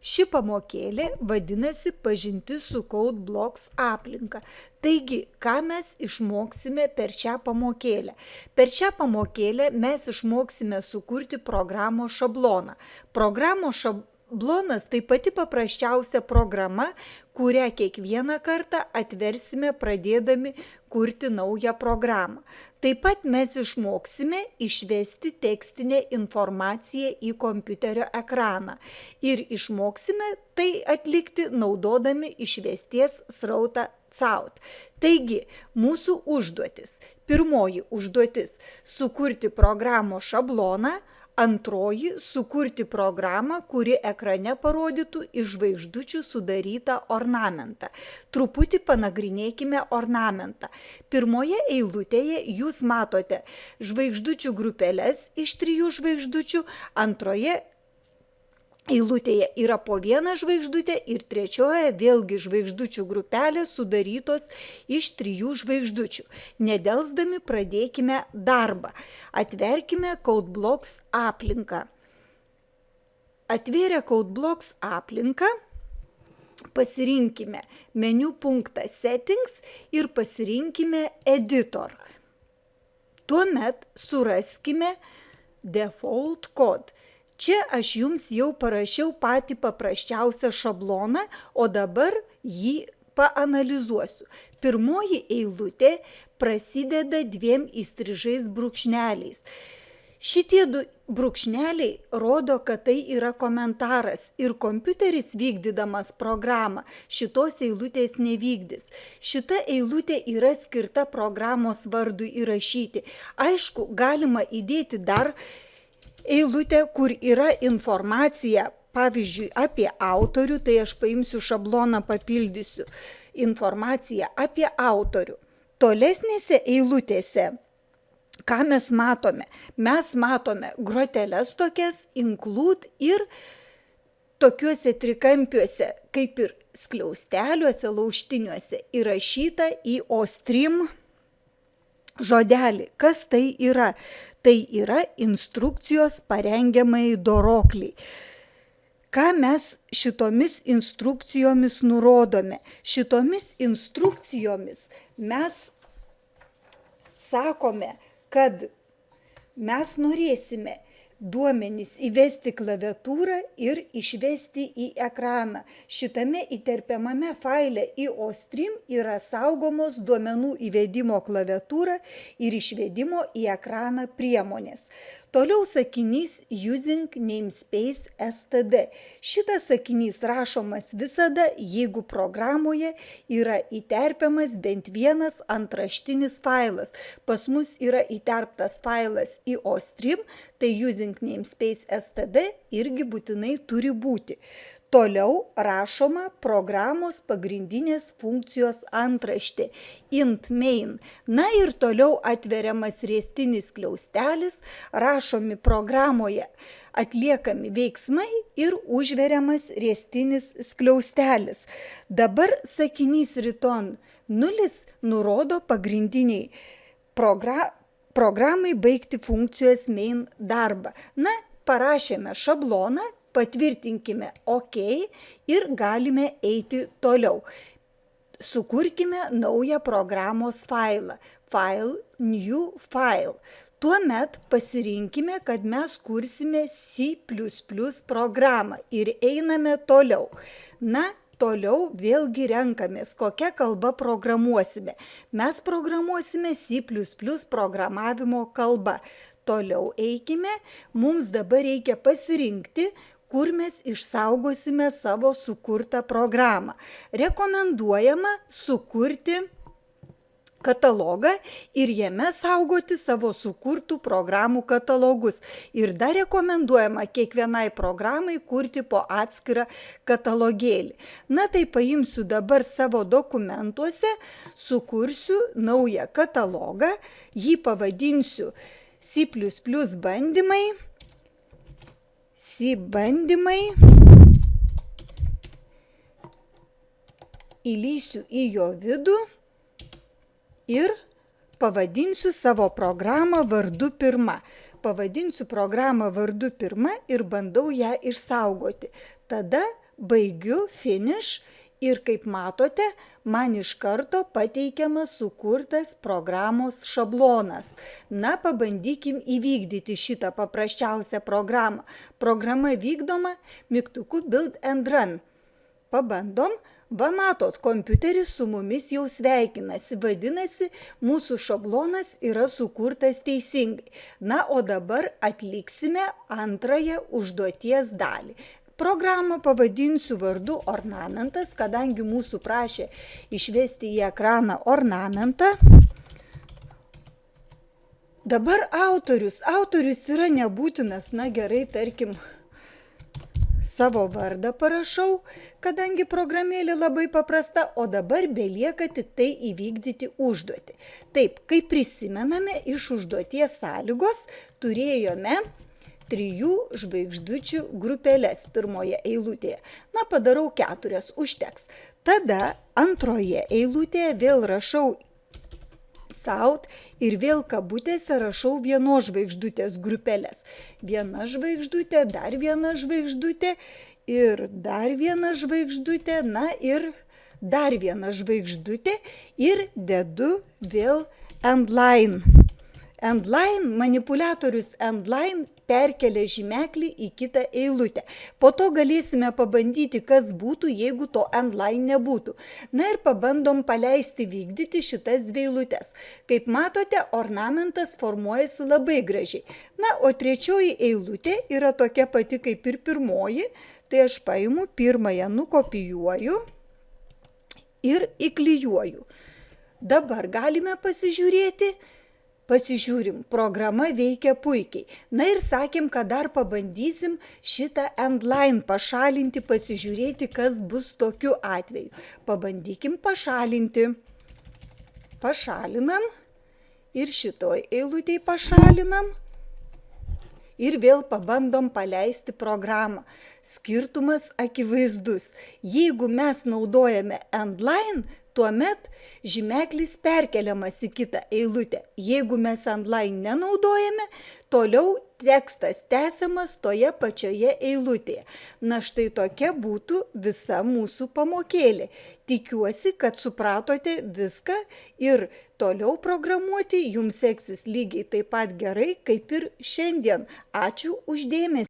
Ši pamokėlė vadinasi pažintis su CodeBlocks aplinka. Taigi, ką mes išmoksime per šią pamokėlę? Per šią pamokėlę mes išmoksime sukurti programos šabloną. Programos šablonas tai pati paprasčiausia programa, kurią kiekvieną kartą atversime pradėdami kurti naują programą. Taip pat mes išmoksime išvesti tekstinę informaciją į kompiuterio ekraną ir išmoksime tai atlikti naudodami išvesties srautą CAUT. Taigi, mūsų užduotis. Pirmoji užduotis – sukurti programos šabloną. Antroji – sukurti programą, kuri ekrane parodytų iš žvaigždučių sudarytą ornamentą. Truputį panagrinėkime ornamentą. Pirmoje eilutėje jūs matote žvaigždučių grupeles iš 3 žvaigždučių, antroje eilutėje yra po vieną žvaigždutę ir trečioje vėlgi žvaigždučių grupelės sudarytos iš 3 žvaigždučių. Nedelsdami pradėkime darbą. Atverkime CodeBlocks aplinką. Atvėrę CodeBlocks aplinką, pasirinkime meniu punktą Settings ir pasirinkime Editor. Tuomet suraskime Default Code. Čia aš jums jau parašiau patį paprasčiausią šabloną, o dabar jį paanalizuosiu. Pirmoji eilutė prasideda 2 įstrižais brūkšneliais. Šitie 2 brūkšneliai rodo, kad tai yra komentaras ir kompiuteris vykdydamas programą šitos eilutės nevykdys. Šita eilutė yra skirta programos vardui įrašyti. Aišku, galima įdėti dar eilutę, kur yra informacija, pavyzdžiui, apie autorių, tai aš paimsiu šabloną, papildysiu informaciją apie autorių. Tolesnėse eilutėse, ką mes matome? Mes matome groteles tokias, include ir tokiuose trikampiuose, kaip ir skliausteliuose, lauštiniuose, įrašyta į OStream žodelį. Kas tai yra? Tai yra instrukcijos parengiamai dorokliai. Ką mes šitomis instrukcijomis nurodome? Šitomis instrukcijomis mes sakome, kad mes norėsime duomenys įvesti klaviatūrą ir išvesti į ekraną. Šitame įterpiamame faile į OStream yra saugomos duomenų įvedimo klaviatūra ir išvedimo į ekraną priemonės. Toliau sakinys using namespace std. Šitas sakinys rašomas visada, jeigu programoje yra įterpiamas bent vienas antraštinis failas. Pas mus yra įterptas failas į OStream, tai using namespace std irgi būtinai turi būti. Toliau rašoma programos pagrindinės funkcijos antraštė int main. Na ir toliau atveriamas riestinis skliaustelis, rašomi programoje atliekami veiksmai ir užveriamas riestinis skliaustelis. Dabar sakinys return 0 nurodo pagrindiniai programai baigti funkcijos main darbą. Na, parašėme šabloną, patvirtinkime OK ir galime eiti toliau. Sukurkime naują programos failą. File, new file. Tuomet pasirinkime, kad mes kursime C++ programą ir einame toliau. Na, toliau vėlgi renkamės, kokią kalbą programuosime. Mes programuosime C++ programavimo kalbą. Toliau eikime, mums dabar reikia pasirinkti, kur mes išsaugosime savo sukurtą programą. Rekomenduojama sukurti katalogą ir jame saugoti savo sukurtų programų katalogus. Ir dar rekomenduojama kiekvienai programai kurti po atskirą katalogėlį. Na tai paimsiu dabar savo dokumentuose, sukursiu naują katalogą, jį pavadinsiu C++ bandymai. C bandymai. Įlysiu į jo vidų ir pavadinsiu savo programą vardu 1. pavadinsiu programą vardu pirma ir bandau ją išsaugoti. Tada baigiu finish ir kaip matote, man iš karto pateikiamas sukurtas programos šablonas. Na, pabandykim įvykdyti šitą paprasčiausią programą. Programa vykdoma mygtuku Build and Run. Pabandom. Va matot, kompiuteris su mumis jau sveikinasi, vadinasi, mūsų šablonas yra sukurtas teisingai. Na, o dabar atliksime antrąją užduoties dalį. Programą pavadinsiu vardu ornamentas, kadangi mūsų prašė išvesti į ekraną ornamentą. Dabar autorius. Autorius yra nebūtinas, na gerai, tarkim, savo vardą parašau, kadangi programėlė labai paprasta, o dabar belieka tik tai įvykdyti užduotį. Taip, kaip prisimename, iš užduoties sąlygos turėjome 3 žvaigždučių grupelės pirmoje eilutėje. Na, padarau 4, užteks. Tada antroje eilutėje vėl rašau South ir vėl kabutėse rašau 1 žvaigždutės grupelės. 1 žvaigždutė, dar 1 žvaigždutė ir dar 1 žvaigždutė, na ir dar 1 žvaigždutė ir dedu vėl endline. Endline, manipuliatorius endline perkelia žymeklį į kitą eilutę. Po to galėsime pabandyti, kas būtų, jeigu to endline nebūtų. Na ir pabandom paleisti vykdyti šitas 2 eilutes. Kaip matote, ornamentas formuojasi labai gražiai. Na, o 3 eilutė yra tokia pati kaip ir 1, tai aš paimu 1, nukopijuoju ir įklijuoju. Dabar galime pasižiūrėti. Pasižiūrim, programa veikia puikiai. Na ir sakėm, kad dar pabandysim šitą endline pašalinti, pasižiūrėti, kas bus tokiu atveju. Pabandykim pašalinti. Pašalinam ir šitoj eilutėj pašalinam. Ir vėl pabandom paleisti programą. Skirtumas akivaizdus. Jeigu mes naudojame endline, tuomet žymeklis perkeliamas į kitą eilutę. Jeigu mes endline nenaudojame, toliau tekstas tęsiamas toje pačioje eilutėje. Na štai tokia būtų visa mūsų pamokėlė. Tikiuosi, kad supratote viską ir toliau programuoti jums seksis lygiai taip pat gerai, kaip ir šiandien. Ačiū už dėmesį.